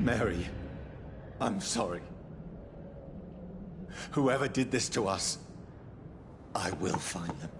Mary, I'm sorry. Whoever did this to us, I will find them.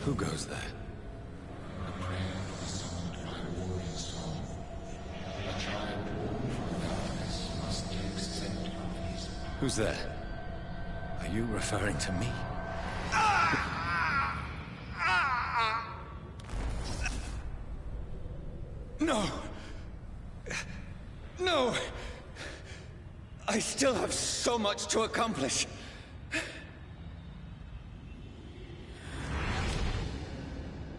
Who goes there? A prayer sung by warrior song. A child born from darkness must take scent of his. Who's there? Are you referring to me? No! No! I still have so much to accomplish.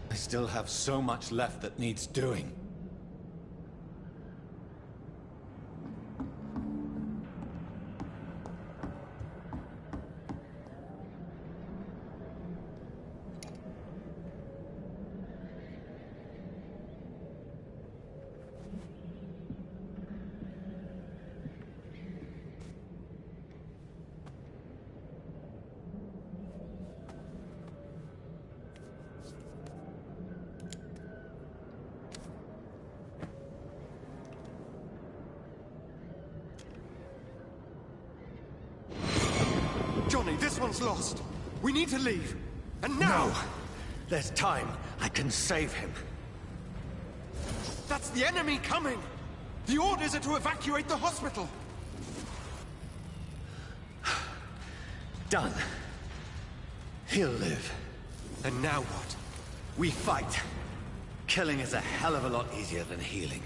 I still have so much left that needs doing. Johnny, this one's lost. We need to leave. And now! No! There's time. I can save him. That's the enemy coming! The orders are to evacuate the hospital! Done. He'll live. And now what? We fight. Killing is a hell of a lot easier than healing.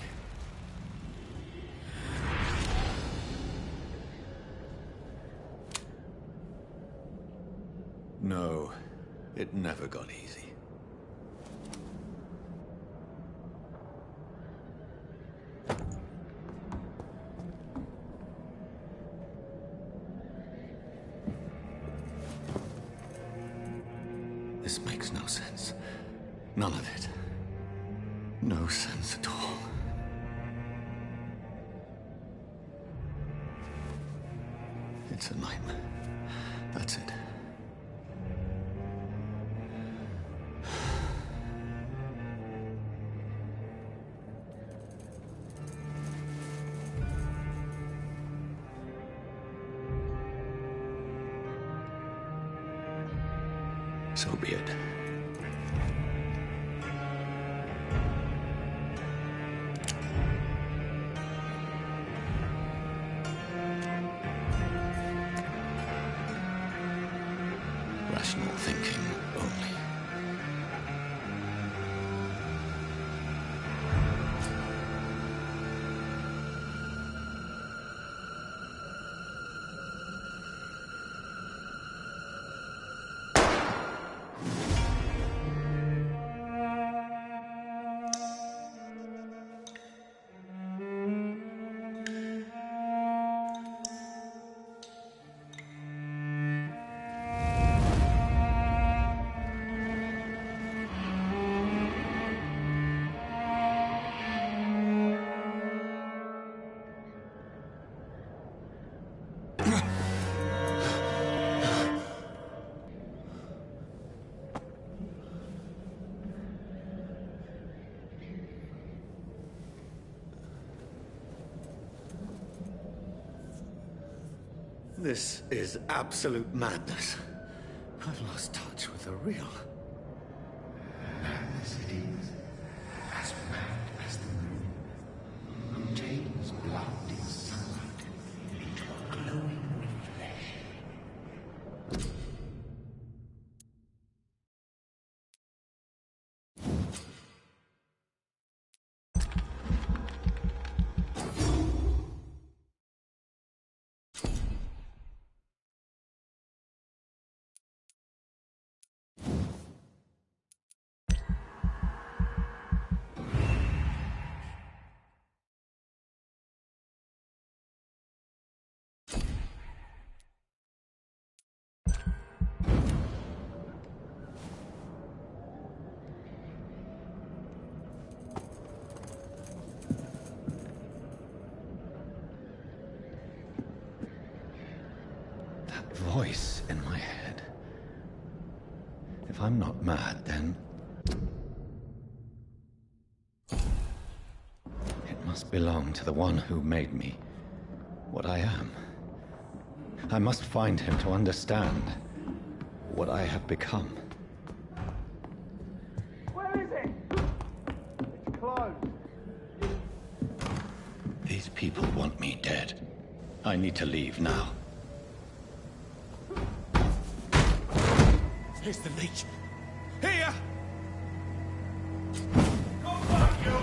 No, it never got easy. This makes no sense. None of it. No sense at all. It's a nightmare. That's it. So be it. Rational thinking only. This is absolute madness. I've lost touch with the real. Madness it is, as mad as the moon, who takes blood in sunlight into a glowing flesh. Voice in my head. If I'm not mad, then it must belong to the one who made me what I am. I must find him to understand what I have become. Where is it? It's closed. These people want me dead. I need to leave now. Here's the leech. Here! Come back, you!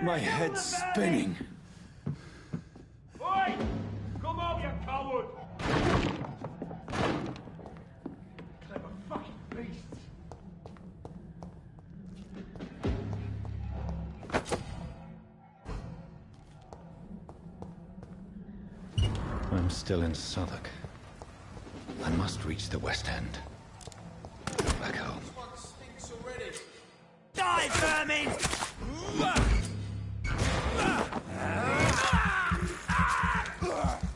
My head's spinning. Oi! Come on, you coward! Clever fucking beasts! I'm still in Southwark. I must reach the West End. Back home. Die, vermin!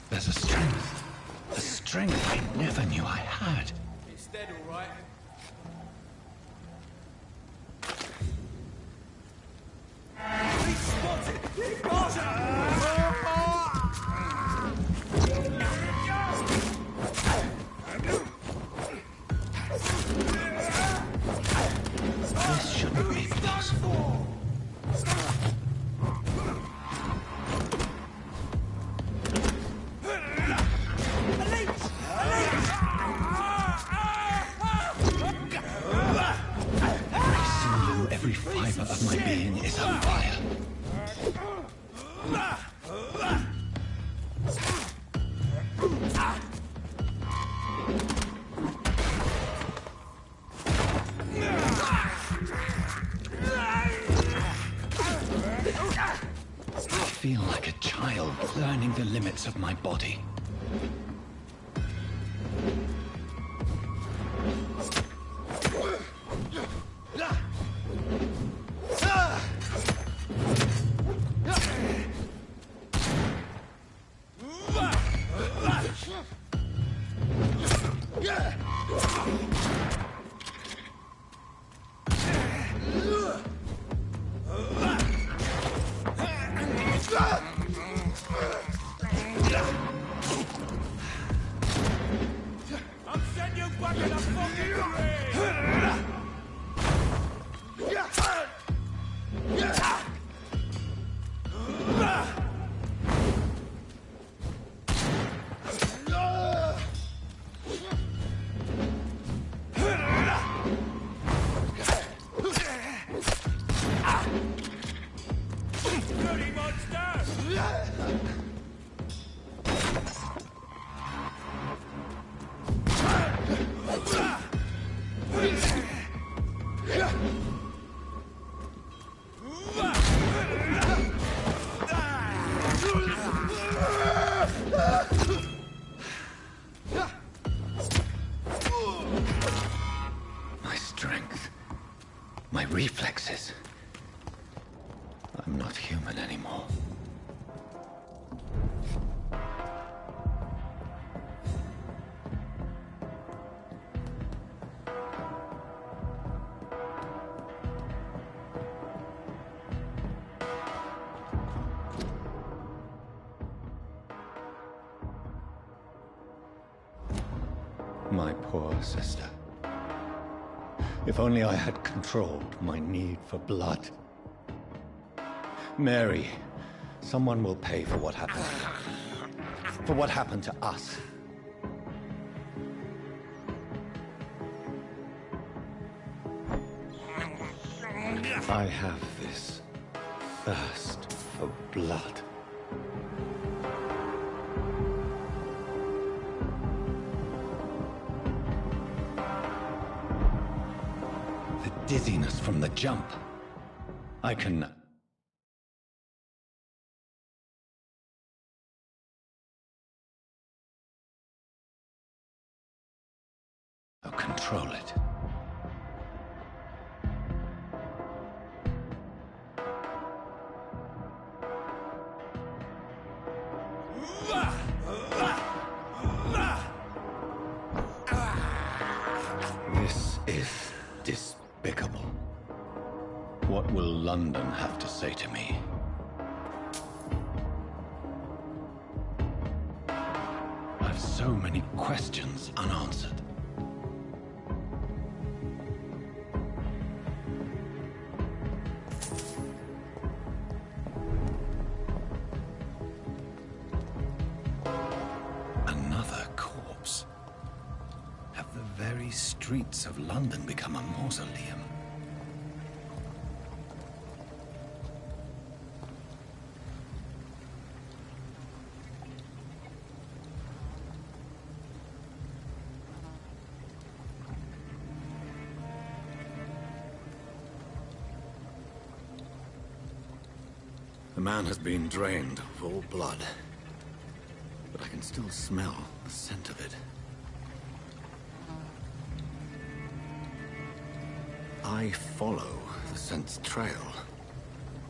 There's a strength I never knew I had. It's dead, all right. He's spotted! Got This shouldn't be possible. Every fiber of my being is on fire. I feel like a child learning the limits of my body. My poor sister. If only I had controlled my need for blood. Mary, someone will pay for what happened. For what happened to us. I have this thirst for blood. The dizziness from the jump. I can... I'll control it. This is despicable. What will London have to say to me? I've so many questions unanswered. Another corpse. Have the very streets of London become a mausoleum? The man has been drained of all blood, but I can still smell the scent of it. I follow the scent's trail.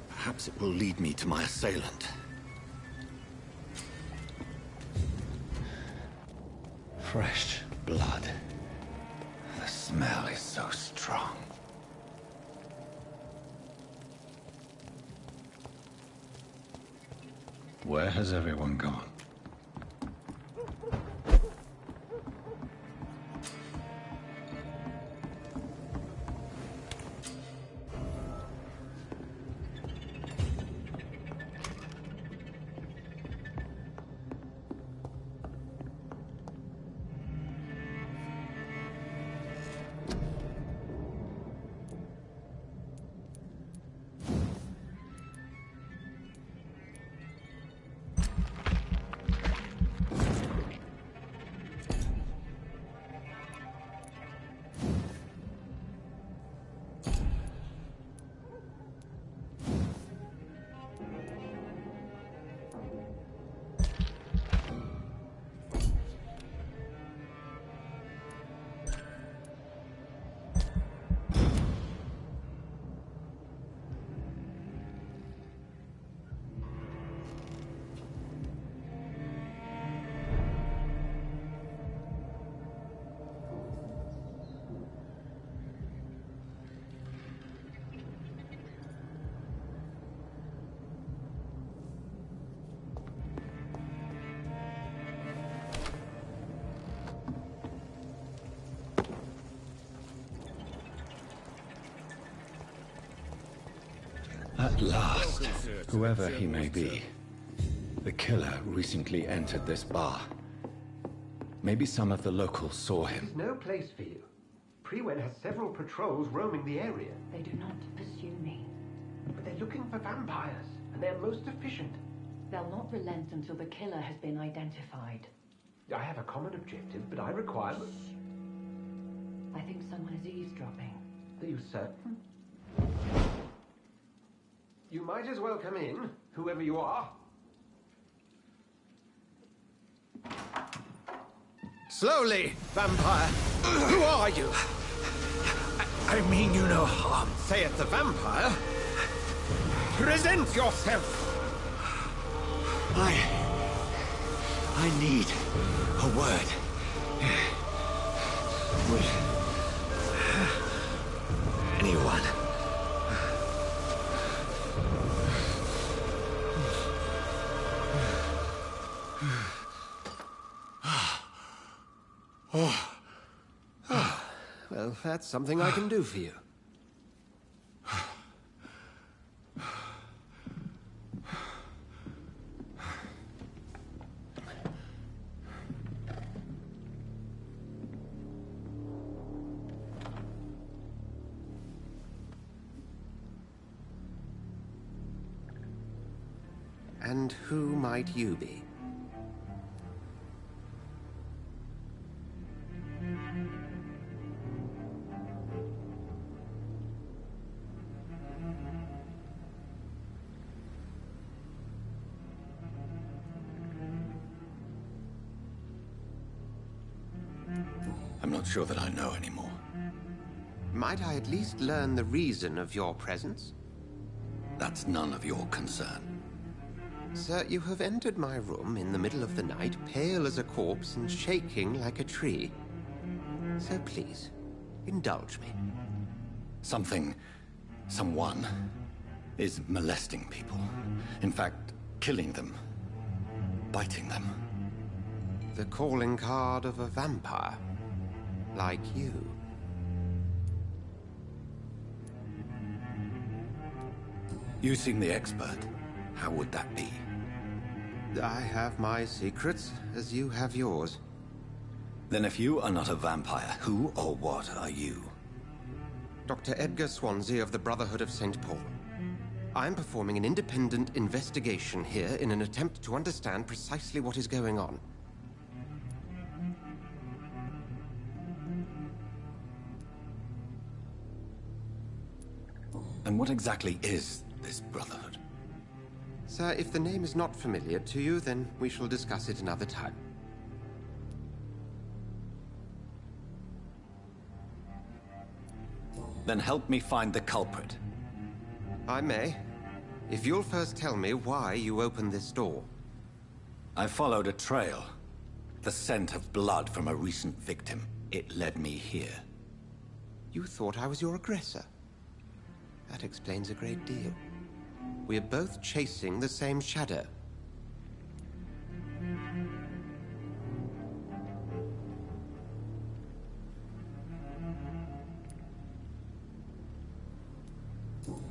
Perhaps it will lead me to my assailant. Fresh blood. The smell is so strong. Where has everyone gone? At last, whoever he may be, the killer recently entered this bar. Maybe some of the locals saw him. There's no place for you. Pre-Wen has several patrols roaming the area. They do not pursue me. But they're looking for vampires, and they're most efficient. They'll not relent until the killer has been identified. I have a common objective, but I require... I think someone is eavesdropping. Are you certain? You might as well come in, whoever you are. Slowly, vampire! Who are you? I mean you no harm. Say it's a vampire. Present yourself! I need a word. Would anyone? Well, that's something I can do for you. And who might you be? I'm not sure that I know anymore. Might I at least learn the reason of your presence? That's none of your concern. Sir, you have entered my room in the middle of the night, pale as a corpse and shaking like a tree. So please, indulge me. Someone is molesting people. In fact, killing them. Biting them. The calling card of a vampire. Like you. You seem the expert. How would that be? I have my secrets, as you have yours. Then if you are not a vampire, who or what are you? Dr. Edgar Swansea of the Brotherhood of St. Paul. I'm performing an independent investigation here in an attempt to understand precisely what is going on. And what exactly is this Brotherhood? Sir, if the name is not familiar to you, then we shall discuss it another time. Then help me find the culprit. I may. If you'll first tell me why you opened this door. I followed a trail. The scent of blood from a recent victim. It led me here. You thought I was your aggressor. That explains a great deal. We are both chasing the same shadow.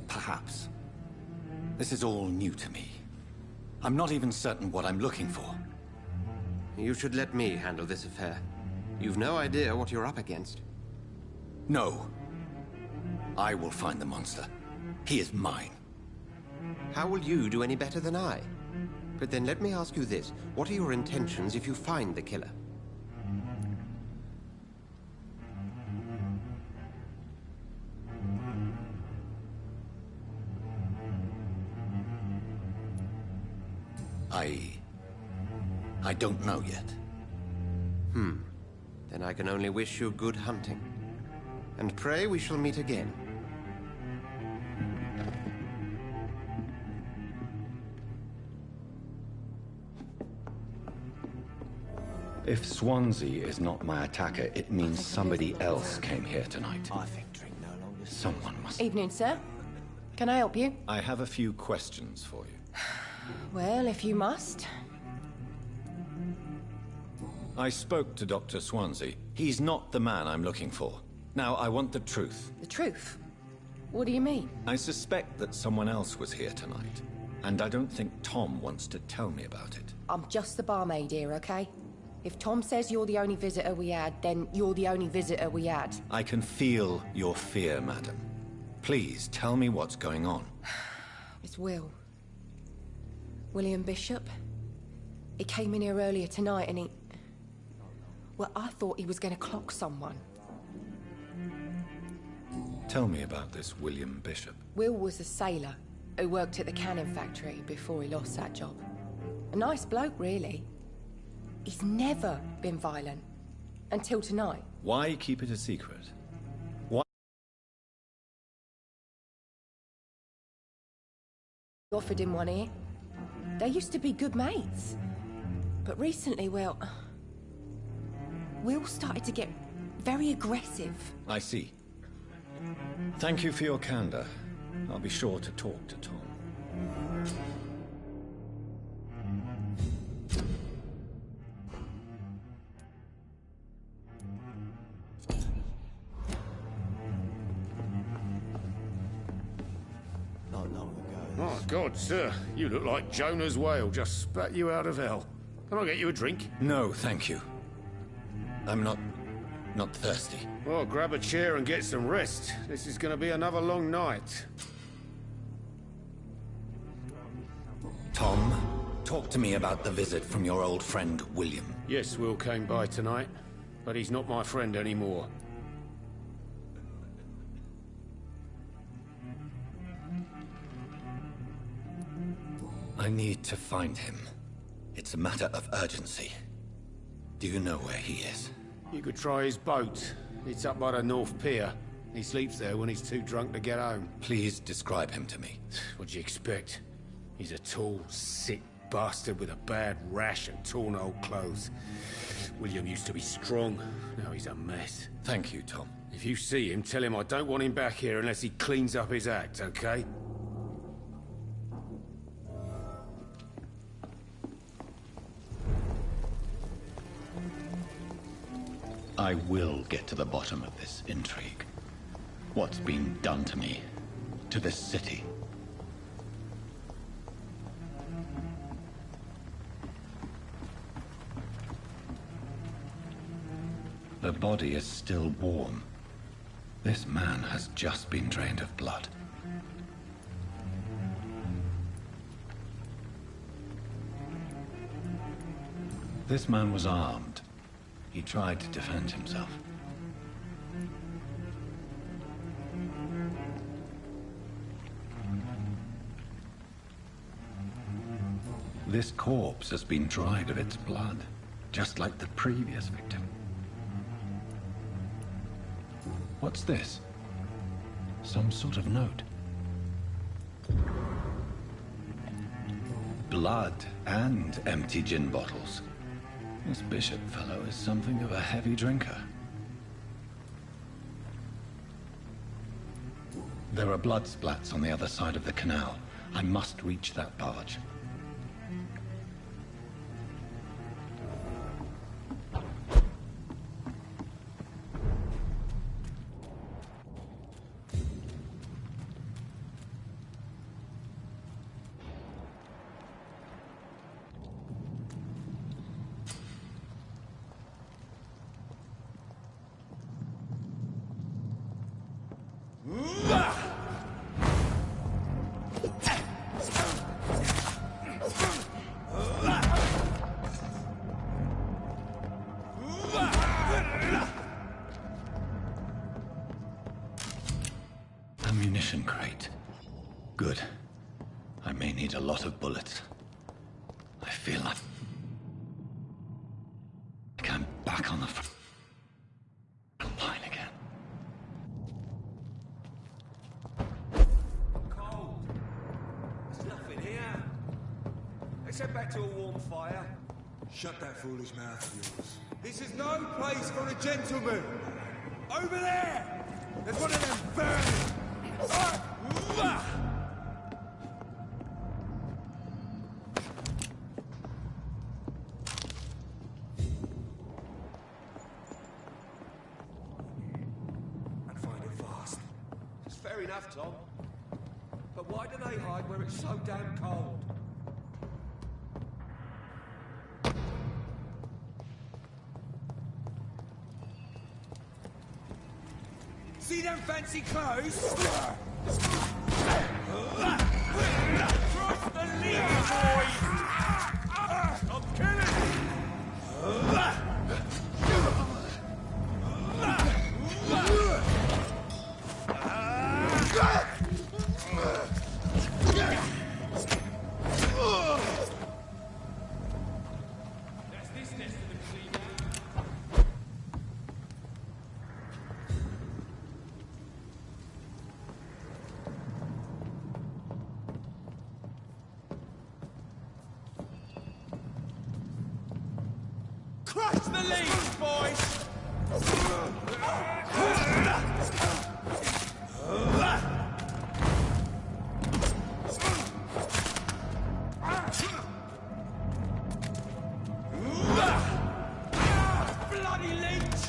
Perhaps. This is all new to me. I'm not even certain what I'm looking for. You should let me handle this affair. You've no idea what you're up against. No. I will find the monster. He is mine. How will you do any better than I? But then let me ask you this. What are your intentions if you find the killer? I don't know yet. Then I can only wish you good hunting. And pray we shall meet again. If Swansea is not my attacker, it means somebody else came here tonight. I think drink no longer. Someone must... Evening, sir. Can I help you? I have a few questions for you. Well, if you must. I spoke to Dr. Swansea. He's not the man I'm looking for. Now, I want the truth. The truth? What do you mean? I suspect that someone else was here tonight. And I don't think Tom wants to tell me about it. I'm just the barmaid here, okay? If Tom says you're the only visitor we had, then you're the only visitor we had. I can feel your fear, madam. Please, tell me what's going on. It's Will. William Bishop. He came in here earlier tonight and he... Well, I thought he was going to clock someone. Tell me about this William Bishop. Will was a sailor who worked at the cannon factory before he lost that job. A nice bloke, really. He's never been violent. Until tonight. Why keep it a secret? Why? Offered him one here. They used to be good mates. But recently, well... Will started to get very aggressive. I see. Thank you for your candor. I'll be sure to talk to Tom. God, sir, you look like Jonah's whale just spat you out of hell. Can I get you a drink? No, thank you. I'm not thirsty. Well, grab a chair and get some rest. This is going to be another long night. Tom, talk to me about the visit from your old friend, William. Yes, Will came by tonight, but he's not my friend anymore. I need to find him. It's a matter of urgency. Do you know where he is? You could try his boat. It's up by the North Pier. He sleeps there when he's too drunk to get home. Please describe him to me. What'd you expect? He's a tall, sick bastard with a bad rash and torn old clothes. William used to be strong. Now he's a mess. Thank you, Tom. If you see him, tell him I don't want him back here unless he cleans up his act, okay? I will get to the bottom of this intrigue. What's been done to me, to this city. The body is still warm. This man has just been drained of blood. This man was armed. He tried to defend himself. This corpse has been dried of its blood, just like the previous victim. What's this? Some sort of note. Blood and empty gin bottles. This Bishop fellow is something of a heavy drinker. There are blood splats on the other side of the canal. I must reach that barge. Ammunition crate. Good. I may need a lot of bullets. I feel like I'm back on the front line again. Cold. There's nothing here. Let's head back to a warm fire. Shut that foolish mouth of yours. This is no place for a gentleman. Over there! There's one of them burning! And find it fast. It's fair enough, Tom. But why do they hide where it's so damn cold? See them fancy clothes? Cross the lead, boys! I'm killing! That's this nest of the clean. Crush the leaves, boys! Bloody leech!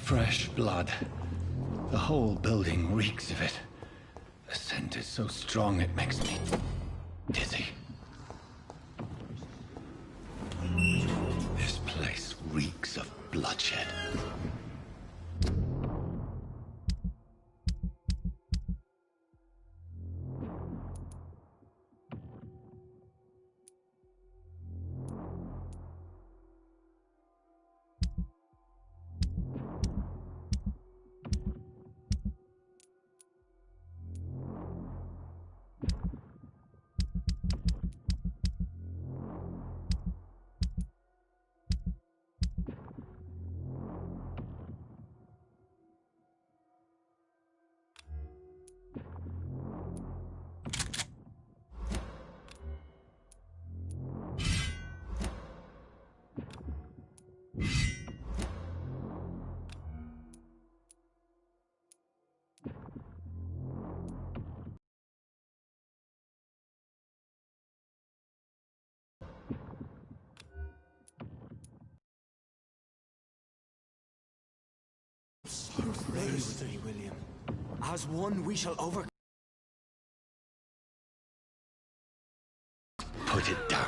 Fresh blood. The whole building reeks of it. The scent is so strong it makes me dizzy. This place reeks of bloodshed. Raise thee, William. As one we shall overcome. Put it down.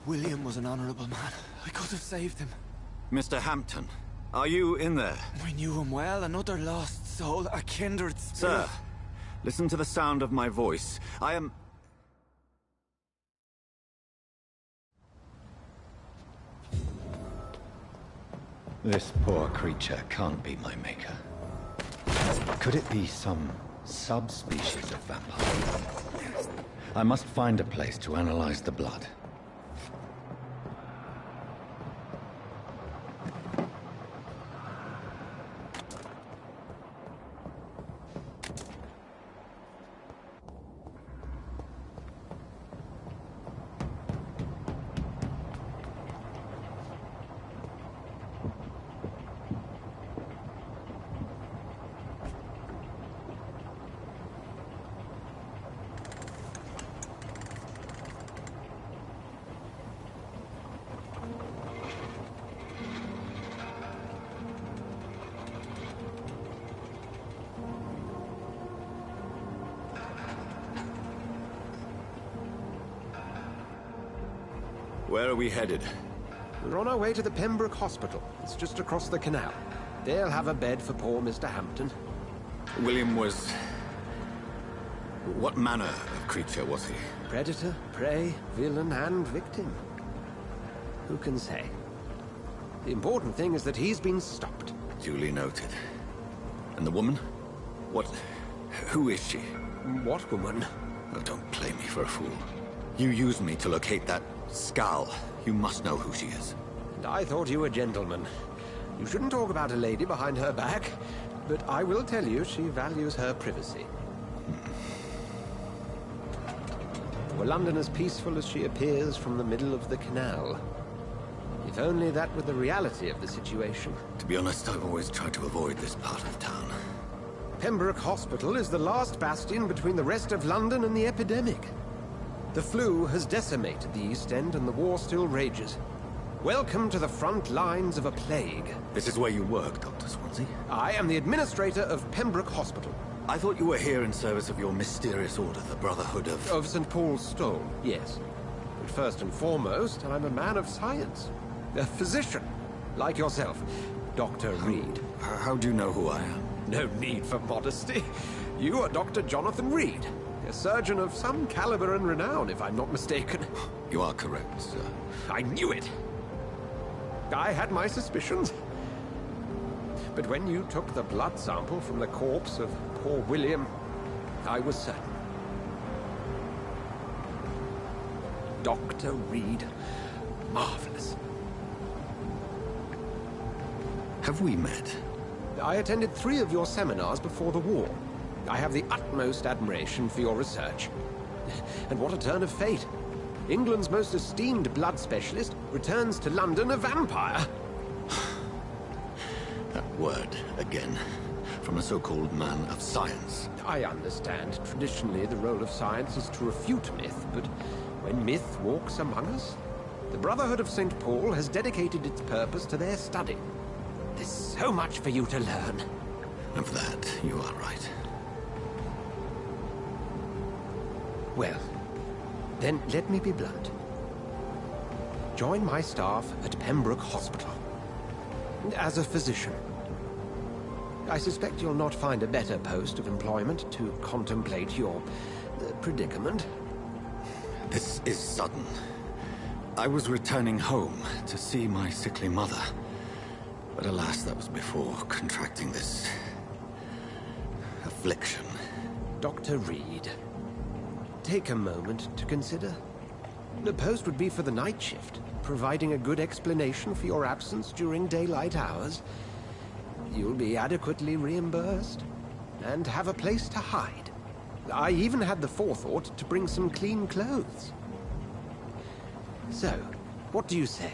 William was an honorable man. I could have saved him. Mr. Hampton, are you in there? I knew him well, another lost soul, a kindred spirit. Sir, listen to the sound of my voice. I am... This poor creature can't be my maker. Could it be some subspecies of vampire? I must find a place to analyze the blood. Where are we headed? We're on our way to the Pembroke Hospital. It's just across the canal. They'll have a bed for poor Mr. Hampton. William was... What manner of creature was he? Predator, prey, villain, and victim. Who can say? The important thing is that he's been stopped. Duly noted. And the woman? What... Who is she? What woman? Oh, don't play me for a fool. You used me to locate that skull. You must know who she is. And I thought you a gentleman. You shouldn't talk about a lady behind her back, but I will tell you she values her privacy. Were London as peaceful as she appears from the middle of the canal? If only that were the reality of the situation. To be honest, I've always tried to avoid this part of town. Pembroke Hospital is the last bastion between the rest of London and the epidemic. The flu has decimated the East End and the war still rages. Welcome to the front lines of a plague. This is where you work, Dr. Swansea? I am the administrator of Pembroke Hospital. I thought you were here in service of your mysterious order, the Brotherhood of... Of St. Paul's Stole, yes. But first and foremost, I'm a man of science. A physician, like yourself, Dr. Reed. How do you know who I am? No need for modesty. You are Dr. Jonathan Reed, a surgeon of some caliber and renown, if I'm not mistaken. You are correct, sir. I knew it! I had my suspicions. But when you took the blood sample from the corpse of poor William, I was certain. Dr. Reed. Marvelous. Have we met? I attended 3 of your seminars before the war. I have the utmost admiration for your research. And what a turn of fate. England's most esteemed blood specialist returns to London a vampire. That word, again. From a so-called man of science. I understand. Traditionally, the role of science is to refute myth, but when myth walks among us, the Brotherhood of St. Paul has dedicated its purpose to their study. There's so much for you to learn. Of that, you are right. Well, then let me be blunt. Join my staff at Pembroke Hospital. As a physician. I suspect you'll not find a better post of employment to contemplate your predicament. This is sudden. I was returning home to see my sickly mother. But alas, that was before contracting this... affliction. Dr. Reed, take a moment to consider. The post would be for the night shift, providing a good explanation for your absence during daylight hours. You'll be adequately reimbursed, and have a place to hide. I even had the forethought to bring some clean clothes. So, what do you say?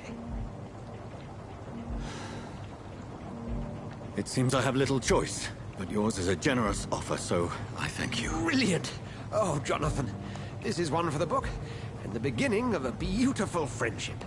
It seems I have little choice, but yours is a generous offer, so I thank you. Brilliant! Oh, Jonathan, this is one for the book, and the beginning of a beautiful friendship.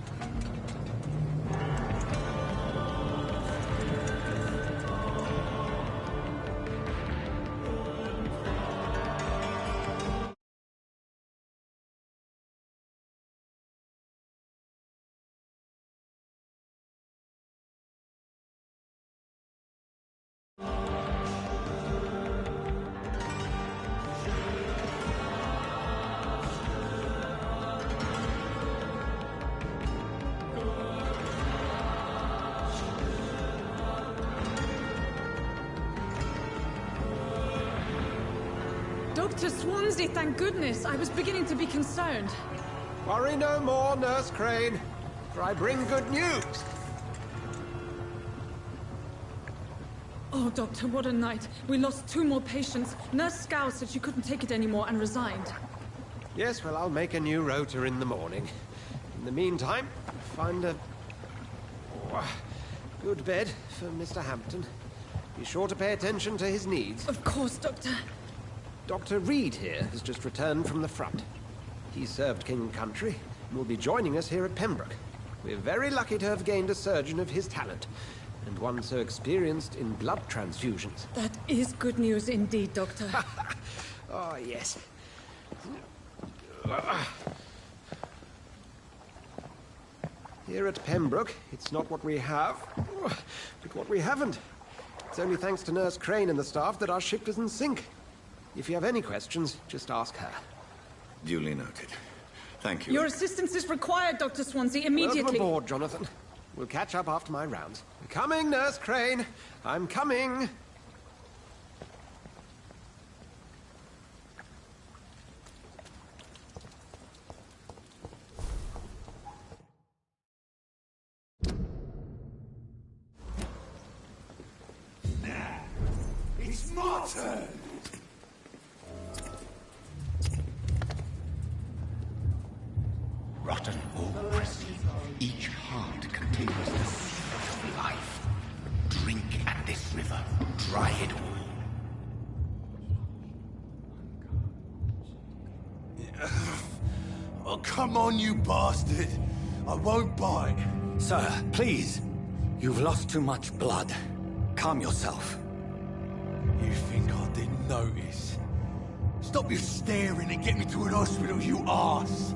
Dr. Swansea, thank goodness. I was beginning to be concerned. Worry no more, Nurse Crane, for I bring good news. Oh, Doctor, what a night. We lost 2 more patients. Nurse Scow said she couldn't take it anymore and resigned. Yes, well, I'll make a new rota in the morning. In the meantime, find a... good bed for Mr. Hampton. Be sure to pay attention to his needs. Of course, Doctor. Dr. Reed here has just returned from the front. He served King and Country and will be joining us here at Pembroke. We're very lucky to have gained a surgeon of his talent, and one so experienced in blood transfusions. That is good news indeed, Doctor. Oh, yes. Here at Pembroke, it's not what we have, but what we haven't. It's only thanks to Nurse Crane and the staff that our ship doesn't sink. If you have any questions, just ask her. Duly noted. Thank you. Your assistance is required, Dr. Swansea, immediately. Welcome aboard, Jonathan. We'll catch up after my rounds. Coming, Nurse Crane. I'm coming. Now, it's my turn. Rotten ore, each heart contains the seed of life. Drink at this river, dry it all. Oh, come on, you bastard. I won't bite. Sir, please. You've lost too much blood. Calm yourself. You think I didn't notice? Stop your staring and get me to an hospital, you arse!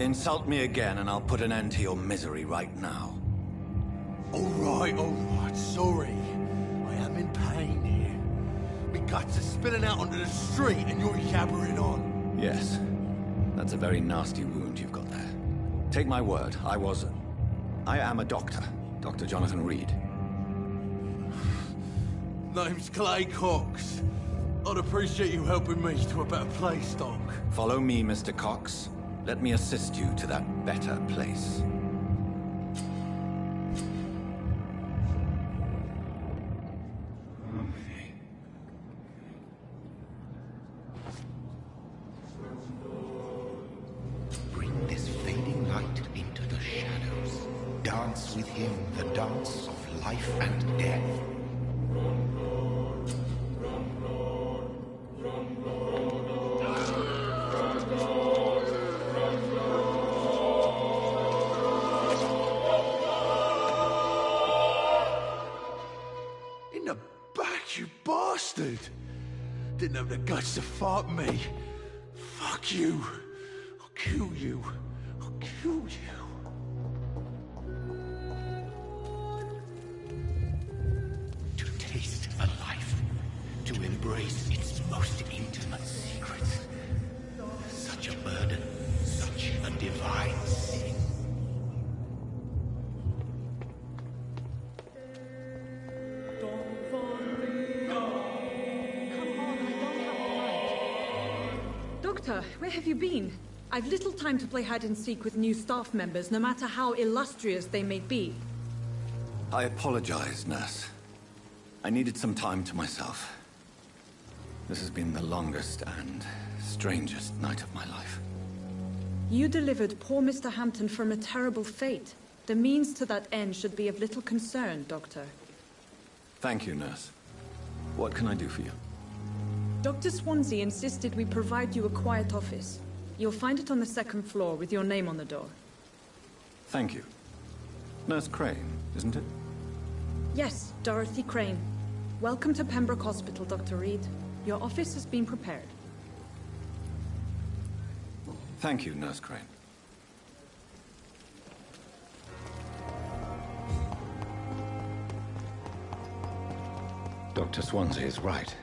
Insult me again and I'll put an end to your misery right now. Alright, sorry. I am in pain here. My guts are spilling out onto the street and you're yabbering on. Yes. That's a very nasty wound you've got there. Take my word, I am a doctor. Dr. Jonathan Reed. Name's Clay Cox. I'd appreciate you helping me to a better place, Doc. Follow me, Mr. Cox. Let me assist you to that better place. Bring this fading light into the shadows. Dance with him the dance of life and death. In the back, you bastard! Didn't have the guts to fuck me. Fuck you. I'll kill you. I'll kill you. To taste a life, to embrace its most intimate secrets. Such a burden, such a divine sin. Doctor, where have you been? I've little time to play hide and seek with new staff members, no matter how illustrious they may be. I apologize, nurse. I needed some time to myself. This has been the longest and strangest night of my life. You delivered poor Mr. Hampton from a terrible fate. The means to that end should be of little concern, Doctor. Thank you, nurse. What can I do for you? Dr. Swansea insisted we provide you a quiet office. You'll find it on the second floor with your name on the door. Thank you. Nurse Crane, isn't it? Yes, Dorothy Crane. Welcome to Pembroke Hospital, Dr. Reed. Your office has been prepared. Thank you, Nurse Crane. Dr. Swansea is right.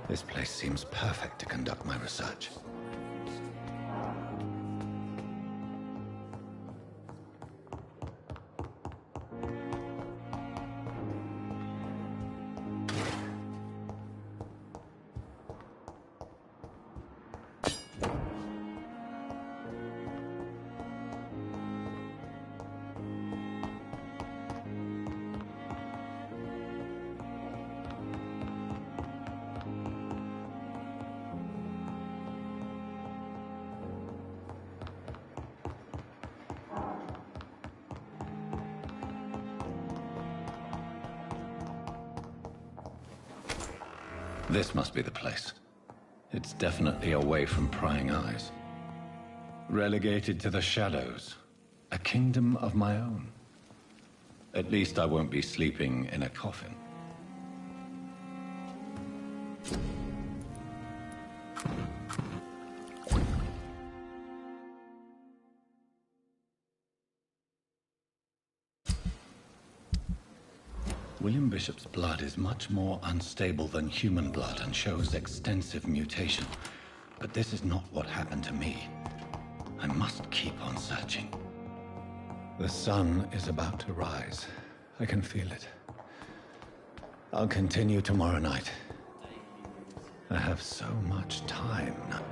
This place seems perfect to conduct my research. This must be the place. It's definitely away from prying eyes. Relegated to the shadows. A kingdom of my own. At least I won't be sleeping in a coffin. William Bishop's blood is much more unstable than human blood and shows extensive mutation. But this is not what happened to me. I must keep on searching. The sun is about to rise. I can feel it. I'll continue tomorrow night. I have so much time now.